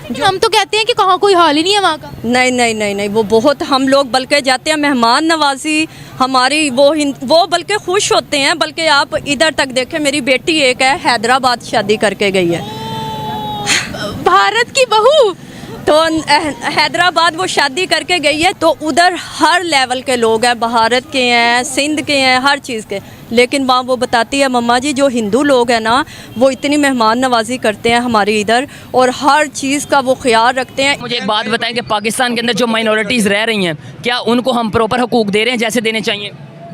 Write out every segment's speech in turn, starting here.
लेकिन हम तो कहते हैं कि कहाँ कोई हाल ही नहीं है वहाँ का। नहीं नहीं नहीं नहीं, वो बहुत, हम लोग बल्कि जाते हैं मेहमान नवाजी हमारी, वो बल्कि खुश होते हैं। बल्कि आप इधर तक देखें, मेरी बेटी एक है हैदराबाद शादी करके गई है, भारत की बहू। तो हैदराबाद वो शादी करके गई है। तो उधर हर लेवल के लोग हैं, भारत के हैं, सिंध के हैं, हर चीज़ के। लेकिन वहाँ वो बताती है मम्मा जी, जो हिंदू लोग हैं ना, वो इतनी मेहमान नवाजी करते हैं हमारे इधर, और हर चीज़ का वो ख्याल रखते हैं। मुझे एक बात बताएं कि पाकिस्तान के अंदर जो माइनॉरिटीज़ रह रही हैं, क्या उनको हम प्रॉपर हकूक दे रहे हैं जैसे देने चाहिए?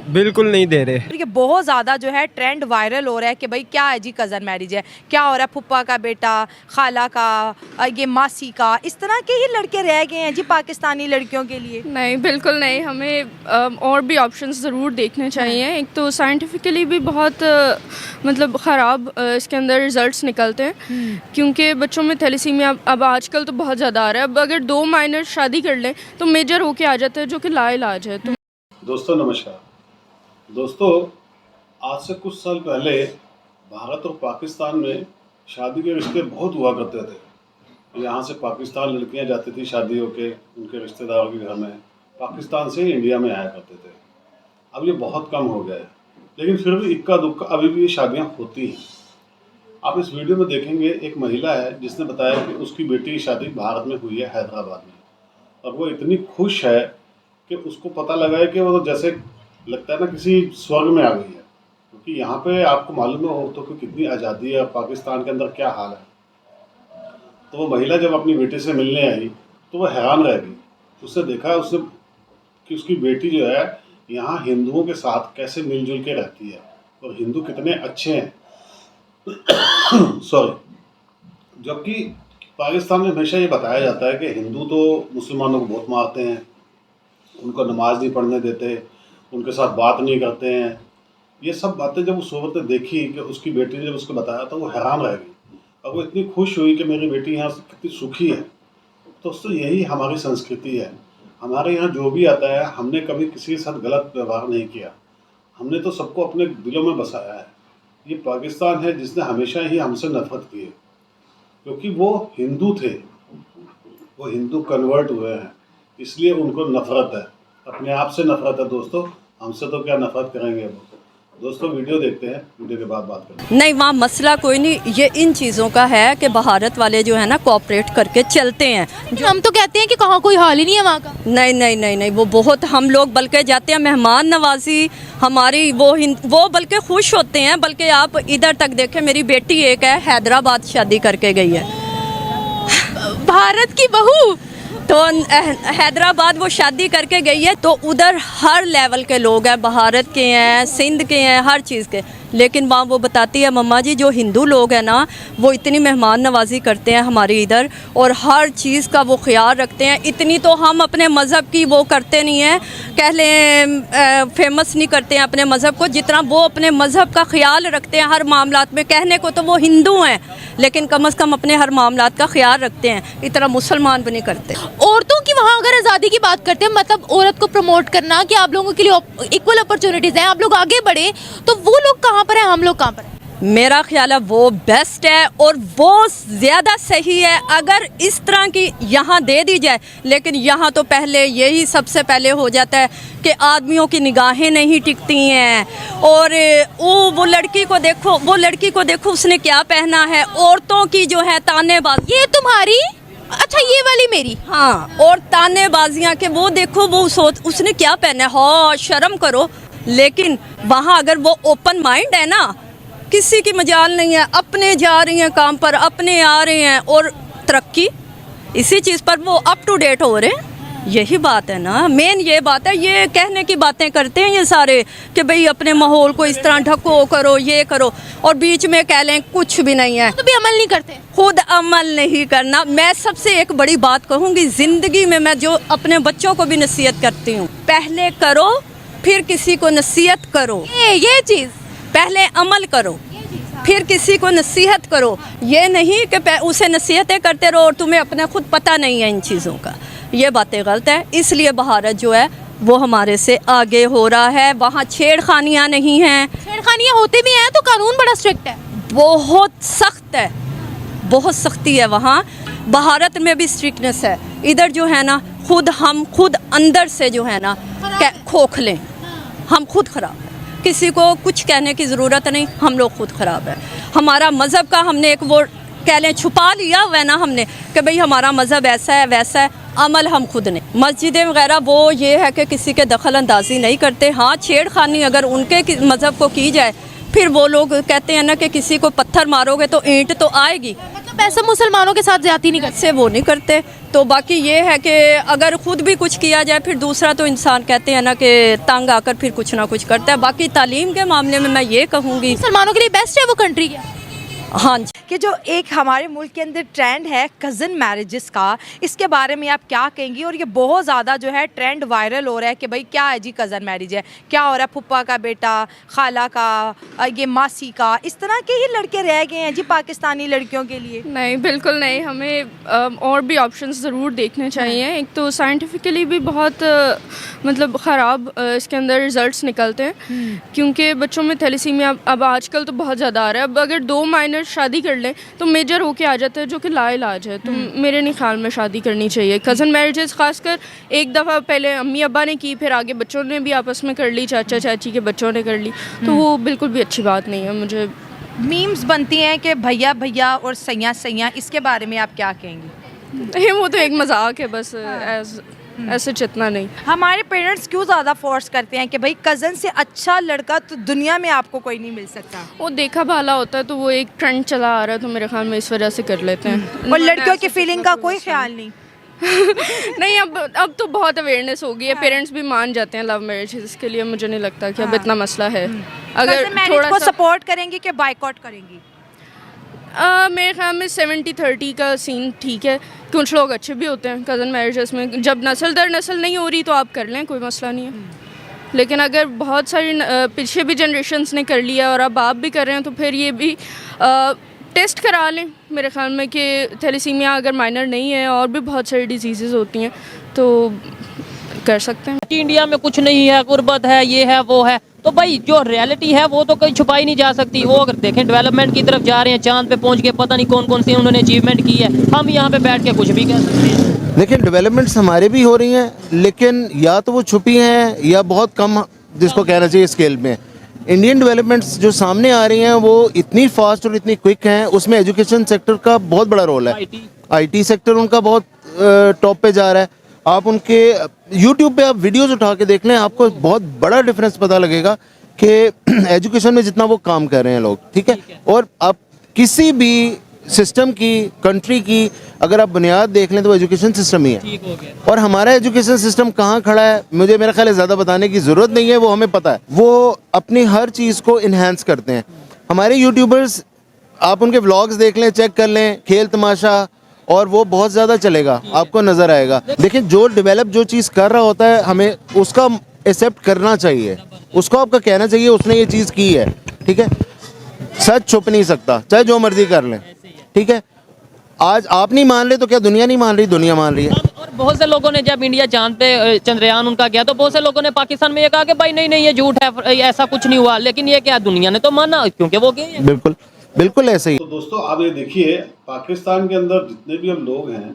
बिल्कुल नहीं दे रहे। ये बहुत ज़्यादा जो है ट्रेंड वायरल हो रहा है कि भाई क्या है जी, कज़न मैरिज है, क्या हो रहा है, फुप्पा का बेटा, खाला का, ये मासी का, इस तरह के ही लड़के रह गए हैं जी पाकिस्तानी लड़कियों के लिए। नहीं, बिल्कुल नहीं। हमें और भी ऑप्शंस ज़रूर देखने चाहिए। एक तो साइंटिफिकली भी बहुत मतलब ख़राब इसके अंदर रिज़ल्ट्स निकलते हैं, क्योंकि बच्चों में थैलेसीमिया अब आजकल तो बहुत ज़्यादा आ रहा है। अब अगर 2 माइनर शादी कर लें तो मेजर होके आ जाता है, जो कि लाइलाज है। तो दोस्तों नमस्कार। दोस्तों, आज से कुछ साल पहले भारत और पाकिस्तान में शादी के रिश्ते बहुत हुआ करते थे। यहाँ से पाकिस्तान लड़कियाँ जाती थी शादी होके उनके रिश्तेदारों के घर में, पाकिस्तान से इंडिया में आया करते थे। अब ये बहुत कम हो गया है, लेकिन फिर भी इक्का दुक्का अभी भी ये शादियाँ होती हैं। आप इस वीडियो में देखेंगे, एक महिला है जिसने बताया कि उसकी बेटी की शादी भारत में हुई है, हैदराबाद में, और वो इतनी खुश है कि उसको पता लगा है कि वो तो जैसे लगता है ना किसी स्वर्ग में आ गई है। क्योंकि यहाँ पे आपको मालूम है औरतों की कितनी आज़ादी है, पाकिस्तान के अंदर क्या हाल है। तो वो महिला जब अपनी बेटी से मिलने आई तो वो हैरान रह गई। उसने देखा कि उसकी बेटी जो है यहाँ हिंदुओं के साथ कैसे मिलजुल के रहती है, और हिंदू कितने अच्छे हैं। सॉरी। जबकि पाकिस्तान में हमेशा ये बताया जाता है कि हिंदू तो मुसलमानों को बहुत मारते हैं, उनको नमाज नहीं पढ़ने देते, उनके साथ बात नहीं करते हैं। ये सब बातें जब उस औरत ने देखी कि उसकी बेटी ने जब उसको बताया तो वो हैरान रह गई, और वो इतनी खुश हुई कि मेरी बेटी यहाँ से कितनी सुखी है। दोस्तों, यही हमारी संस्कृति है। हमारे यहाँ जो भी आता है, हमने कभी किसी के साथ गलत व्यवहार नहीं किया, हमने तो सबको अपने दिलों में बसाया है। ये पाकिस्तान है जिसने हमेशा ही हमसे नफरत की है, क्योंकि वो हिंदू थे, वो हिंदू कन्वर्ट हुए हैं, इसलिए उनको नफरत है, अपने आप से नफरत है। दोस्तों, हमसे तो क्या नफरत करेंगे वो। दोस्तों, वीडियो देखते हैं, वीडियो के बाद बात करते हैं। नहीं, वहाँ मसला कोई नहीं, ये इन चीज़ों का है कि भारत वाले जो है ना कोऑपरेट करके चलते हैं। लेकिन हम तो कहते हैं कि कहाँ कोई हाल ही नहीं है वहाँ का। नहीं नहीं नहीं नहीं, वो बहुत, हम लोग बल्कि जाते हैं मेहमान नवाजी हमारी, वो बल्कि खुश होते हैं। बल्कि आप इधर तक देखें, मेरी बेटी एक है हैदराबाद शादी करके गई है, भारत की बहू। तो हैदराबाद वो शादी करके गई है। तो उधर हर लेवल के लोग हैं, भारत के हैं, सिंध के हैं, हर चीज़ के। लेकिन वहाँ वो बताती है मम्मा जी, जो हिंदू लोग हैं ना, वो इतनी मेहमान नवाजी करते हैं हमारे इधर, और हर चीज़ का वो ख्याल रखते हैं। इतनी तो हम अपने मज़हब की वो करते नहीं हैं, कह लें फेमस नहीं करते हैं अपने मज़हब को, जितना वो अपने मज़हब का ख्याल रखते हैं हर मामलात में। कहने को तो वो हिंदू हैं, लेकिन कम से कम अपने हर मामलात का ख्याल रखते हैं, इतना मुसलमान भी नहीं करते। औरतों की वहाँ अगर आज़ादी की बात करते हैं, मतलब औरत को प्रमोट करना कि आप लोगों के लिए इक्वल अपॉर्चुनिटीज़ हैं, आप लोग आगे बढ़े, तो वो लोग कहाँ पर है, हम लोग कहाँ पर है? मेरा ख्याल है वो बेस्ट है और वो ज़्यादा सही है अगर इस तरह की यहाँ दे दी जाए। लेकिन यहाँ तो पहले यही सबसे पहले हो जाता है कि आदमियों की निगाहें नहीं टिकती हैं, और वो लड़की को देखो उसने क्या पहना है। औरतों की जो है तानेबाजी, ये तुम्हारी, अच्छा ये वाली मेरी, हाँ, और तानेबाजियाँ के वो देखो वो उसने क्या पहना है, हाँ शर्म करो। लेकिन वहाँ अगर वो ओपन माइंड है ना, किसी की मजाल नहीं है, अपने जा रही हैं काम पर, अपने आ रहे हैं, और तरक्की इसी चीज़ पर वो अप टू डेट हो रहे हैं। यही बात है ना, मेन ये बात है। ये कहने की बातें करते हैं ये सारे कि भाई अपने माहौल को इस तरह ढको, करो, ये करो, और बीच में कह लें कुछ भी नहीं है, तो भी अमल नहीं करते, खुद अमल नहीं करना। मैं सबसे एक बड़ी बात कहूँगी, ज़िंदगी में मैं जो अपने बच्चों को भी नसीहत करती हूँ, पहले करो फिर किसी को नसीहत करो। ये चीज़ पहले अमल करो फिर किसी को नसीहत करो। ये नहीं कि उसे नसीहतें करते रहो और तुम्हें अपना खुद पता नहीं है इन चीज़ों का। ये बातें गलत है। इसलिए भारत जो है वो हमारे से आगे हो रहा है। वहाँ छेड़खानियाँ नहीं हैं। छेड़खानियाँ होते भी हैं तो कानून बड़ा स्ट्रिक्ट है, बहुत सख्त है, बहुत सख्ती है वहाँ। भारत में भी स्ट्रिक्टनेस है, इधर जो है ना हम खुद अंदर से जो है ना खोखले, हम खुद ख़राब हैं, किसी को कुछ कहने की ज़रूरत नहीं, हम लोग खुद ख़राब है। हमारा मज़हब का हमने एक वो कह लें छुपा लिया हुआ है ना हमने कि भाई हमारा मज़हब ऐसा है वैसा है, अमल हम खुद ने मस्जिदें वगैरह वो ये है कि किसी के दखल अंदाजी नहीं करते। हाँ, छेड़खानी अगर उनके मज़हब को की जाए, फिर वो लोग कहते हैं ना कि किसी को पत्थर मारोगे तो ईंट तो आएगी, मतलब ऐसा मुसलमानों के साथ ज्यादती नहीं करते। से वो नहीं करते। तो बाकी ये है कि अगर खुद भी कुछ किया जाए फिर दूसरा तो इंसान कहते हैं ना कि तंग आकर फिर कुछ ना कुछ करता है। बाकी तालीम के मामले में मैं ये कहूँगी मुसलमानों के लिए बेस्ट है वो कंट्री क्या? हाँ जी, कि जो एक हमारे मुल्क के अंदर ट्रेंड है कज़न मैरिजेस का, इसके बारे में आप क्या कहेंगी? और ये बहुत ज़्यादा जो है ट्रेंड वायरल हो रहा है कि भाई क्या है जी कज़न मैरिज है, क्या हो रहा है, फुप्पा का बेटा, खाला का, ये मासी का, इस तरह के ही लड़के रह गए हैं जी पाकिस्तानी लड़कियों के लिए। नहीं, बिल्कुल नहीं, हमें और भी ऑप्शंस ज़रूर देखने चाहिए। एक तो साइंटिफिकली भी बहुत मतलब ख़राब इसके अंदर रिज़ल्ट्स निकलते हैं, क्योंकि बच्चों में थैलेसीमिया अब आजकल तो बहुत ज़्यादा आ रहा है। अब अगर 2 माइनर शादी कर लें तो मेजर होके आ जाता है, जो कि लाइलाज है। तो मेरे नहीं ख्याल में शादी करनी चाहिए। कज़न मैरिजेस खासकर एक दफ़ा पहले अम्मी अब्बा ने की, फिर आगे बच्चों ने भी आपस में कर ली, चाचा चाची के बच्चों ने कर ली, तो वो बिल्कुल भी अच्छी बात नहीं है। मुझे मीम्स बनती हैं कि भैया भैया और सैया सैया, इसके बारे में आप क्या कहेंगे? वो तो एक मजाक है बस, ऐसे जितना नहीं। हमारे पेरेंट्स क्यों ज़्यादा फोर्स करते हैं कि भाई कज़न से अच्छा लड़का तो दुनिया में आपको कोई नहीं मिल सकता? वो देखा भाला होता है, तो वो एक ट्रेंड चला आ रहा है, तो मेरे ख्याल में इस वजह से कर लेते हैं। और लड़कियों की फीलिंग का कोई ख्याल नहीं? नहीं, अब तो बहुत अवेयरनेस हो गई है, पेरेंट्स भी मान जाते हैं लव मैरिज, इसके लिए मुझे नहीं लगता कि अब इतना मसला है। अगर कज़न मैरिज को सपोर्ट करेंगी कि बायकॉट करेंगी? मेरे ख्याल में 70-30 का सीन ठीक है। कुछ लोग अच्छे भी होते हैं कज़न मैरिजेस में, जब नस्ल दर नस्ल नहीं हो रही तो आप कर लें, कोई मसला नहीं है। लेकिन अगर बहुत सारी पीछे भी जनरेशन्स ने कर लिया और अब आप भी कर रहे हैं, तो फिर ये भी टेस्ट करा लें मेरे ख्याल में कि थैलेसीमिया अगर माइनर नहीं है, और भी बहुत सारी डिजीज़ होती हैं, तो कर सकते हैं। इंडिया में कुछ नहीं है, गुर्बत है, ये है वो है, तो भाई जो रियलिटी है वो तो कहीं छुपाई नहीं जा सकती। वो अगर देखें डेवलपमेंट की तरफ जा रहे हैं, चांद पे पहुंच के पता नहीं कौन कौन सी उन्होंने अचीवमेंट की है, हम यहाँ पे बैठ के कुछ भी कह सकते हैं। लेकिन डेवलपमेंट्स हमारे भी हो रही हैं, लेकिन या तो वो छुपी हैं या बहुत कम, जिसको कहना चाहिए स्केल में। इंडियन डेवलपमेंट्स जो सामने आ रही हैं वो इतनी फास्ट और इतनी क्विक हैं, उसमें एजुकेशन सेक्टर का बहुत बड़ा रोल है। IT सेक्टर उनका बहुत टॉप पे जा रहा है। आप उनके YouTube पे आप वीडियोस उठा के देख लें, आपको बहुत बड़ा डिफरेंस पता लगेगा कि एजुकेशन में जितना वो काम कर रहे हैं लोग, ठीक है। और आप किसी भी सिस्टम की, कंट्री की अगर आप बुनियाद देख लें तो एजुकेशन सिस्टम ही है। और हमारा एजुकेशन सिस्टम कहाँ खड़ा है, मुझे मेरा ख्याल है ज़्यादा बताने की ज़रूरत नहीं है, वो हमें पता है। वो अपनी हर चीज़ को इन्हेंस करते हैं। हमारे यूट्यूबर्स, आप उनके व्लॉग्स देख लें, चेक कर लें, खेल तमाशा, और वो बहुत ज़्यादा चलेगा, आपको नज़र आएगा। लेकिन जो डेवलप जो चीज़ कर रहा होता है, हमें उसका एक्सेप्ट करना चाहिए, उसको आपका कहना चाहिए उसने ये चीज़ की है, ठीक है। सच छुप नहीं सकता, चाहे जो मर्जी कर लें, ठीक है। आज आप नहीं मान रहे तो क्या दुनिया नहीं मान रही? दुनिया मान रही है। और बहुत से लोगों ने जब इंडिया चांद पे चंद्रयान उनका गया, तो बहुत से लोगों ने पाकिस्तान में ये कहा कि भाई नहीं नहीं ये झूठ है, ऐसा कुछ नहीं हुआ। लेकिन ये क्या, दुनिया ने तो माना क्योंकि वो गए हैं। बिल्कुल बिल्कुल ऐसे ही। तो दोस्तों आप ये देखिए, पाकिस्तान के अंदर जितने भी हम लोग हैं,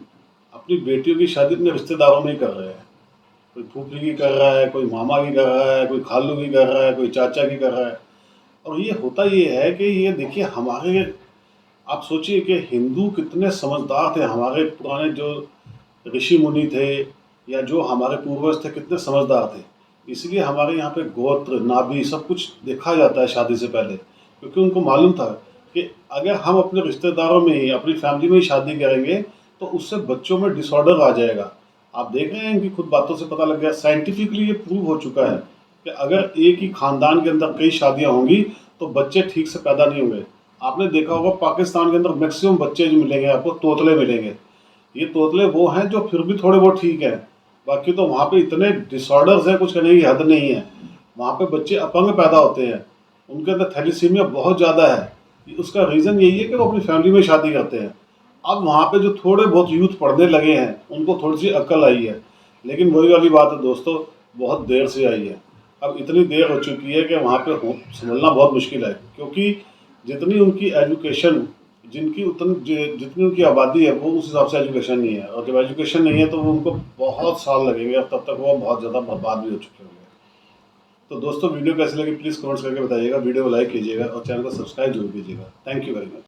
अपनी बेटियों की शादी अपने रिश्तेदारों में ही कर रहे हैं। कोई फूफी की कर रहा है, कोई मामा की कर रहा है, कोई खालू की कर रहा है, कोई चाचा की कर रहा है। और ये होता ये है कि ये देखिए, हमारे आप सोचिए कि हिंदू कितने समझदार थे, हमारे पुराने जो ऋषि मुनि थे या जो हमारे पूर्वज थे, कितने समझदार थे। इसलिए हमारे यहाँ पे गोत्र, नाभि सब कुछ देखा जाता है शादी से पहले, क्योंकि उनको मालूम था कि अगर हम अपने रिश्तेदारों में ही, अपनी फैमिली में ही शादी करेंगे तो उससे बच्चों में डिसऑर्डर आ जाएगा। आप देख रहे हैं, इनकी खुद बातों से पता लग गया, साइंटिफिकली ये प्रूव हो चुका है कि अगर एक ही खानदान के अंदर कई शादियां होंगी तो बच्चे ठीक से पैदा नहीं होंगे। आपने देखा होगा पाकिस्तान के अंदर मैक्सिमम बच्चे जो मिलेंगे आपको, तोतले मिलेंगे। ये तोतले वो हैं जो फिर भी थोड़े बहुत ठीक हैं, बाकी तो वहाँ पे इतने डिसऑर्डर्स हैं, कुछ कहने की हद नहीं है। वहाँ पे बच्चे अपंग पैदा होते हैं, उनके अंदर थैलेसीमिया बहुत ज़्यादा है। उसका रीज़न यही है कि वो अपनी फैमिली में शादी करते हैं। अब वहाँ पे जो थोड़े बहुत यूथ पढ़ने लगे हैं, उनको थोड़ी सी अक्ल आई है, लेकिन वही वाली बात है दोस्तों, बहुत देर से आई है। अब इतनी देर हो चुकी है कि वहाँ पे संभलना बहुत मुश्किल है, क्योंकि जितनी उनकी एजुकेशन जिनकी जितनी उनकी आबादी है वो उस हिसाब से एजुकेशन नहीं है, और जब एजुकेशन नहीं है तो वो उनको बहुत साल लगेंगे और तब तक वो बहुत ज़्यादा बर्बाद भी हो चुके होंगे। तो दोस्तों वीडियो कैसे लगी प्लीज़ कमेंट्स करके बताइएगा, वीडियो को लाइक कीजिएगा और चैनल को सब्सक्राइब जरूर कीजिएगा। Thank you very much.